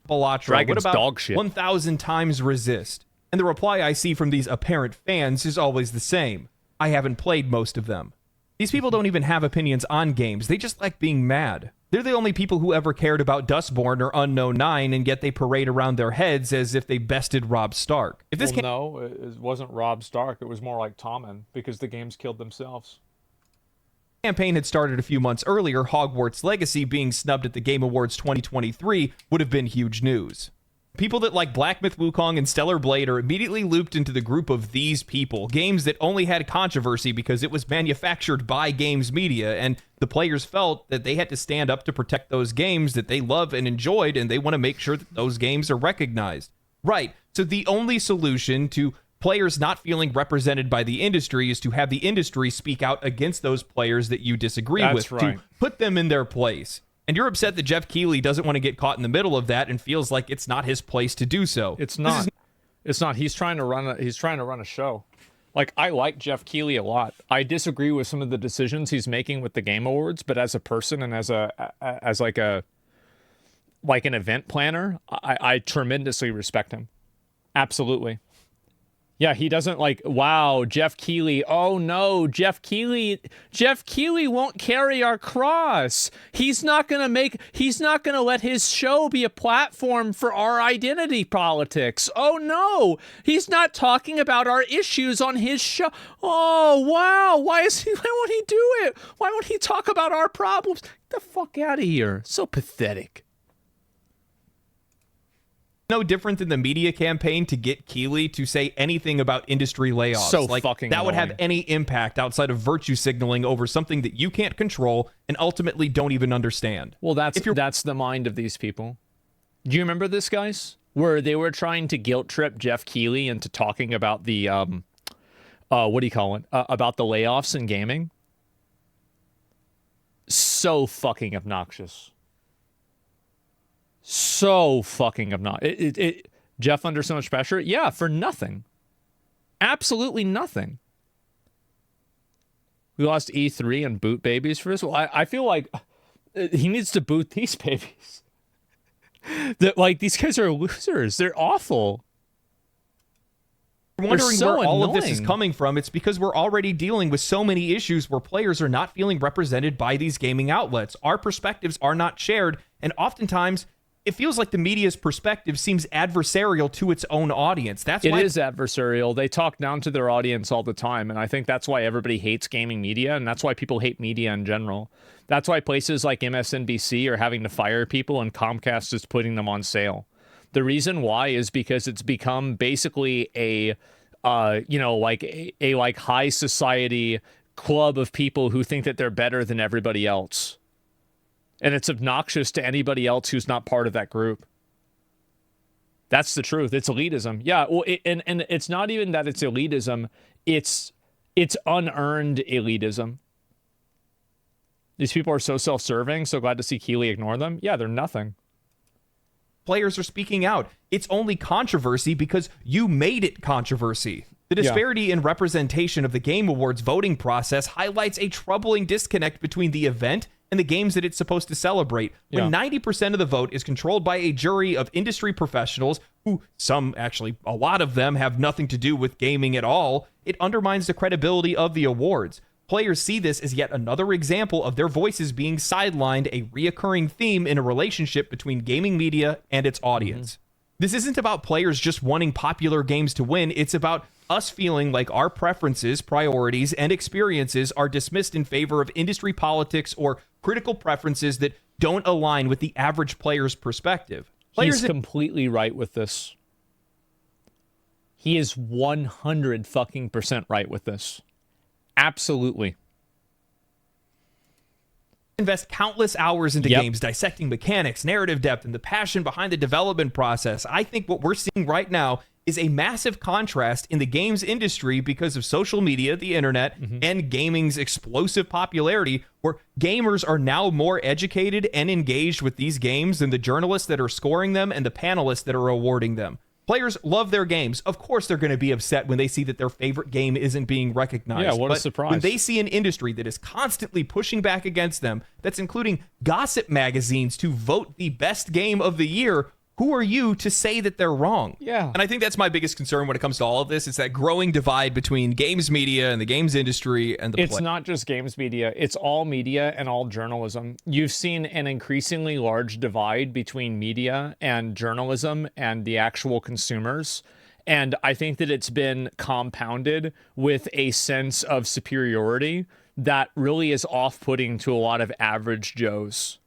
What about dog shit? 1,000 times Resist? And the reply I see from these apparent fans is always the same. I haven't played most of them. These people don't even have opinions on games. They just like being mad. They're the only people who ever cared about Dustborn or Unknown 9, and yet they parade around their heads as if they bested Rob Stark. If this no, it wasn't Rob Stark. It was more like Tommen, because the games killed themselves. Campaign had started a few months earlier, Hogwarts Legacy being snubbed at the Game Awards 2023 would have been huge news. People that like Black Myth Wukong and Stellar Blade are immediately looped into the group of these people, games that only had controversy because it was manufactured by games media, and the players felt that they had to stand up to protect those games that they love and enjoyed, and they want to make sure that those games are recognized. Right, so the only solution to players not feeling represented by the industry is to have the industry speak out against those players that you disagree with, to put them in their place. And you're upset that Jeff Keighley doesn't want to get caught in the middle of that and feels like it's not his place to do so. It's not. It's not. He's trying to run a show. Like, I like Jeff Keighley a lot. I disagree with some of the decisions he's making with the Game Awards, but as a person and as an event planner, I tremendously respect him. Absolutely. Yeah, he doesn't like, wow, Jeff Keighley. Oh no, Jeff Keighley won't carry our cross. He's not going to let his show be a platform for our identity politics. Oh no, he's not talking about our issues on his show. Oh wow, why won't he do it? Why won't he talk about our problems? Get the fuck out of here. So pathetic. No different than the media campaign to get Keighley to say anything about industry layoffs. So like, fucking that annoying. would have any impact outside of virtue signaling over something that you can't control and ultimately don't even understand. Well, that's the mind of these people. Do you remember this, guys? Where they were trying to guilt trip Jeff Keighley into talking about the what do you call it? About the layoffs in gaming. So fucking obnoxious. So fucking obnoxious. Jeff under so much pressure? Yeah, for nothing. Absolutely nothing. We lost E3 and boot babies for this. Well, I feel like he needs to boot these babies. These guys are losers. They're awful. You're wondering where all of this is coming from. It's because we're already dealing with so many issues where players are not feeling represented by these gaming outlets. Our perspectives are not shared, and oftentimes it feels like the media's perspective seems adversarial to its own audience. That's why it is adversarial. They talk down to their audience all the time, and I think that's why everybody hates gaming media, and that's why people hate media in general. That's why places like MSNBC are having to fire people, and Comcast is putting them on sale. The reason why is because it's become basically a high society club of people who think that they're better than everybody else. And it's obnoxious to anybody else who's not part of that group. That's the truth. It's elitism. Yeah, well, and it's not even that it's elitism. It's unearned elitism. These people are so self-serving, so glad to see Keighley ignore them. Yeah, they're nothing. Players are speaking out. It's only controversy because you made it controversy. The disparity in representation of the Game Awards voting process highlights a troubling disconnect between the event and the games that it's supposed to celebrate. When 90% of the vote is controlled by a jury of industry professionals who, a lot of them have nothing to do with gaming at all, it undermines the credibility of the awards. Players see this as yet another example of their voices being sidelined, a reoccurring theme in a relationship between gaming media and its audience. This isn't about players just wanting popular games to win. It's about us feeling like our preferences, priorities, and experiences are dismissed in favor of industry politics or critical preferences that don't align with the average player's perspective. He's completely right with this. He is 100% right with this. Absolutely. invest countless hours into games, dissecting mechanics, narrative depth, and the passion behind the development process. I think what we're seeing right now is a massive contrast in the games industry because of social media, the internet, and gaming's explosive popularity, where gamers are now more educated and engaged with these games than the journalists that are scoring them and the panelists that are awarding them. Players love their games. Of course, they're going to be upset when they see that their favorite game isn't being recognized. Yeah, what a surprise. When they see an industry that is constantly pushing back against them, that's including gossip magazines to vote the best game of the year, who are you to say that they're wrong? Yeah. And I think that's my biggest concern when it comes to all of this. It's that growing divide between games media and the games industry and the It's not just games media. It's all media and all journalism. You've seen an increasingly large divide between media and journalism and the actual consumers. And I think that it's been compounded with a sense of superiority that really is off-putting to a lot of average Joes.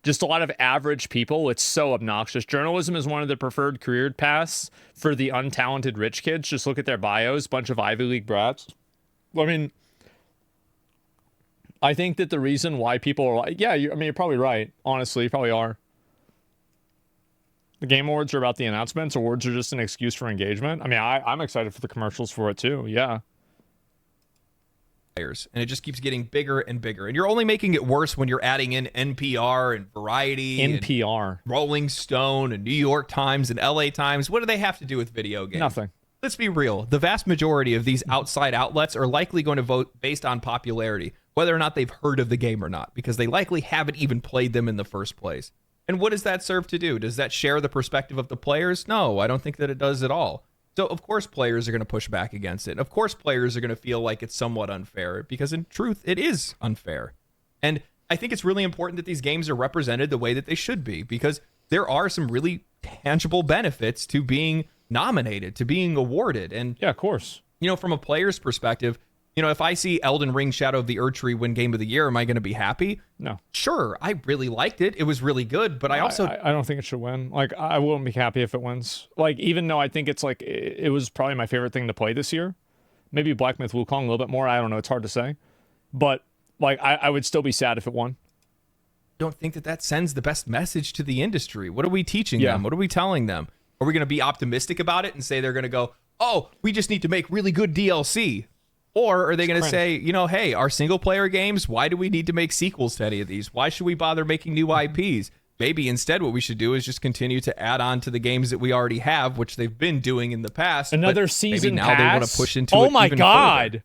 Just a lot of average people. It's so obnoxious. Journalism is one of the preferred career paths for the untalented rich kids. Just look at their bios, bunch of Ivy League brats. I mean, I think that the reason why people are like, yeah, you're probably right. Honestly, you probably are. The Game Awards are about the announcements. Awards are just an excuse for engagement. I mean, I'm excited for the commercials for it too. Yeah. And it just keeps getting bigger and bigger. And you're only making it worse when you're adding in NPR and Variety NPR, and Rolling Stone and New York Times and LA Times. What do they have to do with video games? Nothing. Let's be real. The vast majority of these outside outlets are likely going to vote based on popularity, whether or not they've heard of the game or not, because they likely haven't even played them in the first place. And what does that serve to do? Does that share the perspective of the players? No, I don't think that it does at all. So, of course, players are going to push back against it. Of course, players are going to feel like it's somewhat unfair, because in truth, it is unfair. And I think it's really important that these games are represented the way that they should be, because there are some really tangible benefits to being nominated, to being awarded. And, yeah, of course. You know, from a player's perspective, you know, if I see Elden Ring Shadow of the Erdtree win Game of the Year, am I going to be happy? No. Sure, I really liked it. It was really good, but I also... I don't think it should win. Like, I wouldn't be happy if it wins. Like, even though I think it's like, it was probably my favorite thing to play this year. Maybe Black Myth Wukong a little bit more. I don't know. It's hard to say. But, like, I would still be sad if it won. Don't think that sends the best message to the industry. What are we teaching them? What are we telling them? Are we going to be optimistic about it and say they're going to go, oh, we just need to make really good DLC? Or are they going to say, you know, hey, our single player games, why do we need to make sequels to any of these? Why should we bother making new IPs? Maybe instead what we should do is just continue to add on to the games that we already have, which they've been doing in the past. Another season now pass? They want to push into oh it my even God. Further.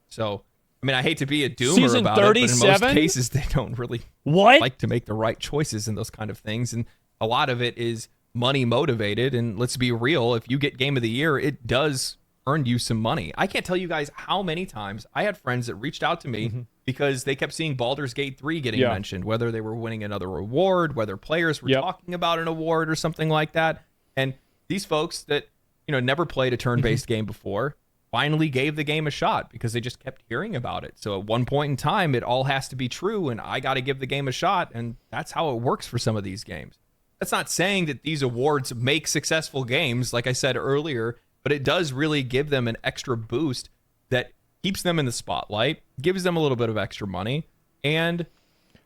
So, I mean, I hate to be a doomer Season about 37? it, but in most cases, they don't really like to make the right choices in those kind of things. And a lot of it is money motivated. And let's be real, if you get Game of the Year, it does earn you some money. I can't tell you guys how many times I had friends that reached out to me because they kept seeing Baldur's Gate 3 getting mentioned, whether they were winning another award, whether players were talking about an award or something like that. And these folks that, you know, never played a turn-based game before finally gave the game a shot because they just kept hearing about it. So at one point in time, it all has to be true, and I got to give the game a shot, and that's how it works for some of these games. That's not saying that these awards make successful games, like I said earlier, but it does really give them an extra boost that keeps them in the spotlight, gives them a little bit of extra money, and,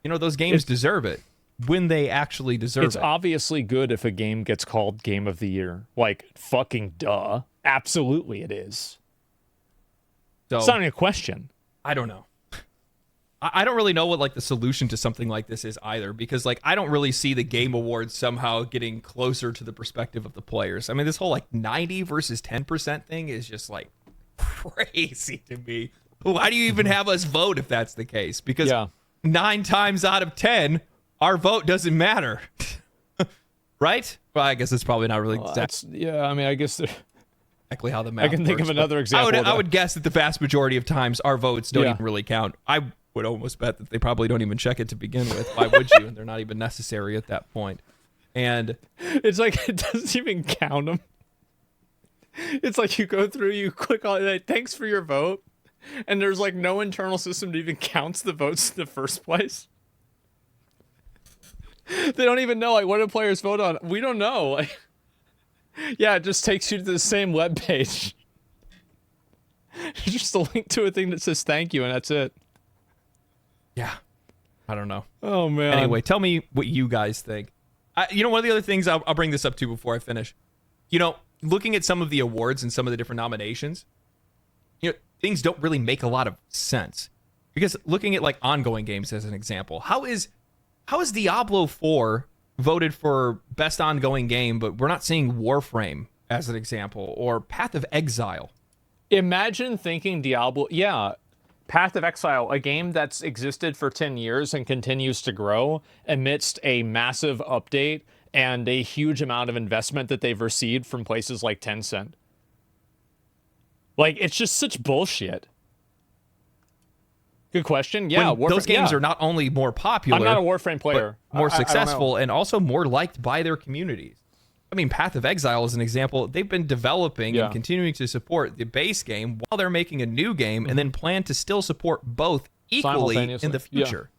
you know, those games deserve it when they actually deserve it. It's obviously good if a game gets called Game of the Year. Like, fucking duh. Absolutely it is. So, it's not even a question. I don't know. I don't really know what, like, the solution to something like this is either, because, like, I don't really see the Game Awards somehow getting closer to the perspective of the players. I mean, this whole, like, 90 versus 10% thing is just, like, crazy to me. Why do you even have us vote if that's the case? Because 9 times out of 10, our vote doesn't matter. Right? Well, I guess it's probably not really I mean, I guess exactly how the math I can think works, of another example. I would guess that the vast majority of times our votes don't even really count. I would almost bet that they probably don't even check it to begin with. Why would you? And they're not even necessary at that point. And it's like it doesn't even count them. It's like you go through, you click on it, like, thanks for your vote, and there's like no internal system that even counts the votes in the first place. They don't even know, like, what do players vote on? We don't know. Like, yeah, it just takes you to the same web page. Just a link to a thing that says thank you, and that's it. Yeah. I don't know. Oh, man. Anyway, tell me what you guys think. One of the other things, I'll bring this up too before I finish. Looking at some of the awards and some of the different nominations, things don't really make a lot of sense. Because looking at like ongoing games as an example, how is Diablo 4 voted for best ongoing game, but we're not seeing Warframe as an example, or Path of Exile? Imagine thinking Diablo, Path of Exile, a game that's existed for 10 years and continues to grow amidst a massive update and a huge amount of investment that they've received from places like Tencent. Like, it's just such bullshit. Good question. Yeah, those games are not only more popular, I'm not a Warframe player, but more successful and also more liked by their communities. I mean, Path of Exile is an example. They've been developing and continuing to support the base game while they're making a new game, and then plan to still support both equally in the future.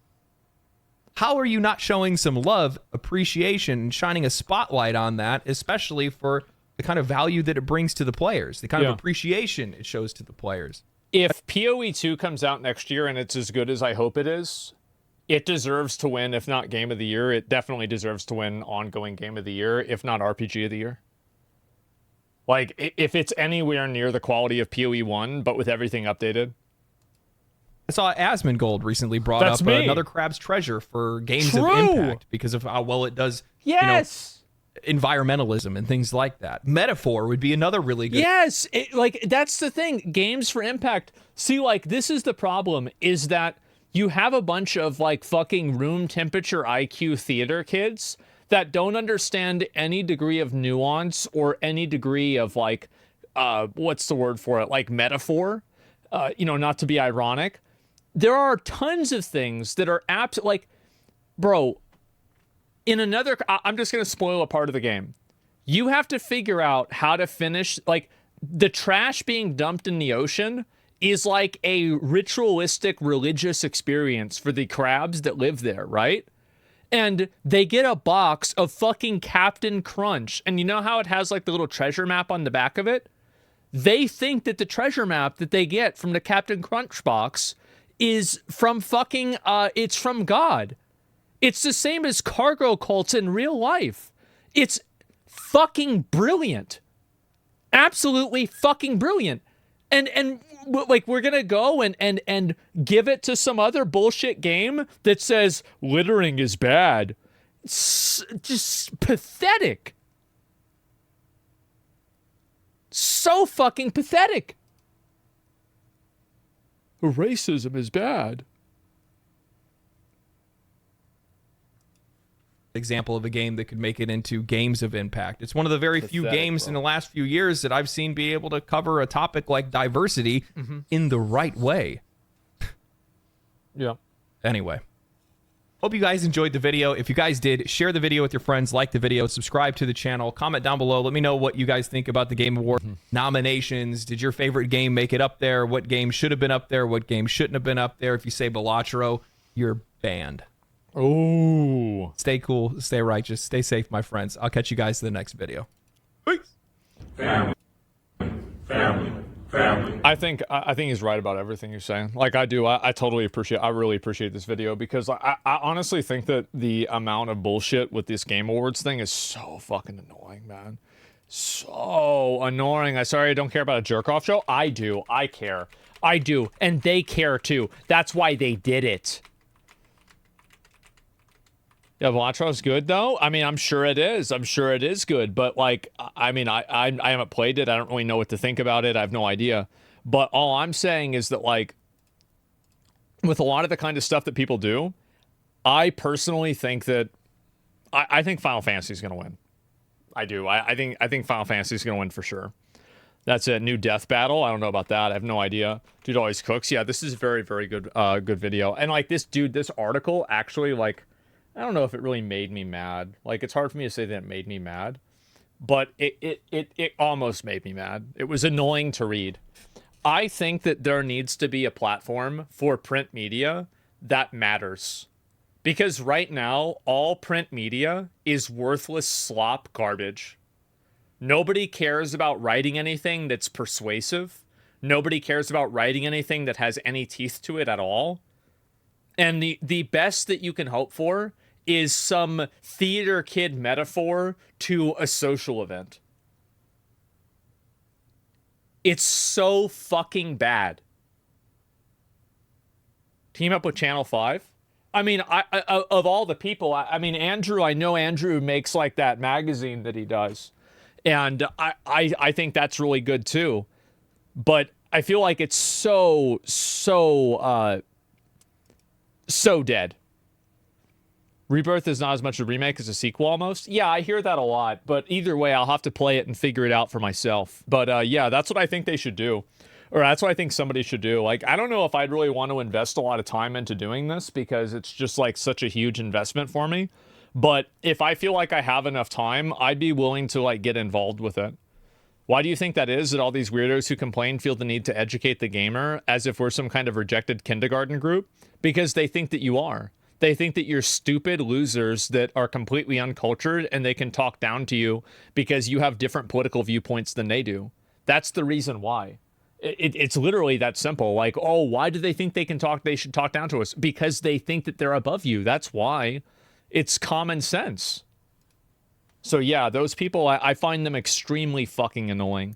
How are you not showing some love, appreciation, and shining a spotlight on that, especially for the kind of value that it brings to the players, the kind of appreciation it shows to the players? If PoE 2 comes out next year and it's as good as I hope it is, it deserves to win, if not Game of the Year. It definitely deserves to win ongoing Game of the Year, if not RPG of the Year. Like, if it's anywhere near the quality of PoE 1, but with everything updated. I saw Asmongold recently brought up another Crab's Treasure for Games of Impact because of how well it does environmentalism and things like that. Metaphor would be another really good. Yes, that's the thing. Games for Impact. See, like, this is the problem, is that you have a bunch of, like, fucking room temperature IQ theater kids that don't understand any degree of nuance or any degree of, like, what's the word for it? Like, metaphor, not to be ironic. There are tons of things that are like, bro, I'm just going to spoil a part of the game. You have to figure out how to finish, like, the trash being dumped in the ocean is like a ritualistic religious experience for the crabs that live there, right? And they get a box of fucking Captain Crunch. And you know how it has like the little treasure map on the back of it? They think that the treasure map that they get from the Captain Crunch box is from fucking, it's from God. It's the same as cargo cults in real life. It's fucking brilliant. Absolutely fucking brilliant. And like, we're gonna go and give it to some other bullshit game that says littering is bad. It's just pathetic. So fucking pathetic. Racism is bad. Example of a game that could make it into Games of Impact. It's one of the very few games in the last few years that I've seen be able to cover a topic like diversity in the right way. Yeah. Anyway, hope you guys enjoyed the video. If you guys did, share the video with your friends, like the video, subscribe to the channel, comment down below. Let me know what you guys think about the Game Award nominations. Did your favorite game make it up there? What game should have been up there? What game shouldn't have been up there? If you say Balatro, you're banned. Oh. Stay cool, stay righteous, stay safe, my friends. I'll catch you guys in the next video. Peace. Family. I think he's right about everything you're saying. Like, I do. I really appreciate this video, because I honestly think that the amount of bullshit with this Game Awards thing is so fucking annoying, man. So annoying. Sorry I don't care about a jerk-off show. I do. I care. I do. And they care too. That's why they did it. Yeah, Velatro's good, though. I mean, I'm sure it is. I'm sure it is good. But, like, I mean, I haven't played it. I don't really know what to think about it. I have no idea. But all I'm saying is that, like, with a lot of the kind of stuff that people do, I personally think that I think Final Fantasy is going to win. I do. I think Final Fantasy is going to win for sure. That's a new death battle. I don't know about that. I have no idea. Dude always cooks. Yeah, this is very, very good good video. And, like, this article actually, like, I don't know if it really made me mad. Like, it's hard for me to say that it made me mad, but it almost made me mad. It was annoying to read. I think that there needs to be a platform for print media that matters, because right now all print media is worthless slop garbage. Nobody cares about writing anything that's persuasive. Nobody cares about writing anything that has any teeth to it at all. And the best that you can hope for is some theater kid metaphor to a social event. It's so fucking bad. Team up with Channel 5? I mean, I of all the people, I mean, Andrew, I know Andrew makes like that magazine that he does. And I think that's really good too. But I feel like it's so dead. Rebirth is not as much a remake as a sequel almost. Yeah, I hear that a lot, but either way, I'll have to play it and figure it out for myself. But yeah, that's what I think they should do. Or that's what I think somebody should do. Like, I don't know if I'd really want to invest a lot of time into doing this because it's just like such a huge investment for me. But if I feel like I have enough time, I'd be willing to like get involved with it. Why do you think that is, that all these weirdos who complain feel the need to educate the gamer as if we're some kind of rejected kindergarten group? Because they think that you are. They think that you're stupid losers that are completely uncultured and they can talk down to you because you have different political viewpoints than they do. That's the reason why. It's literally that simple. Like, oh, why do they think they should talk down to us? Because they think that they're above you. That's why. It's common sense. So yeah, those people, I find them extremely fucking annoying.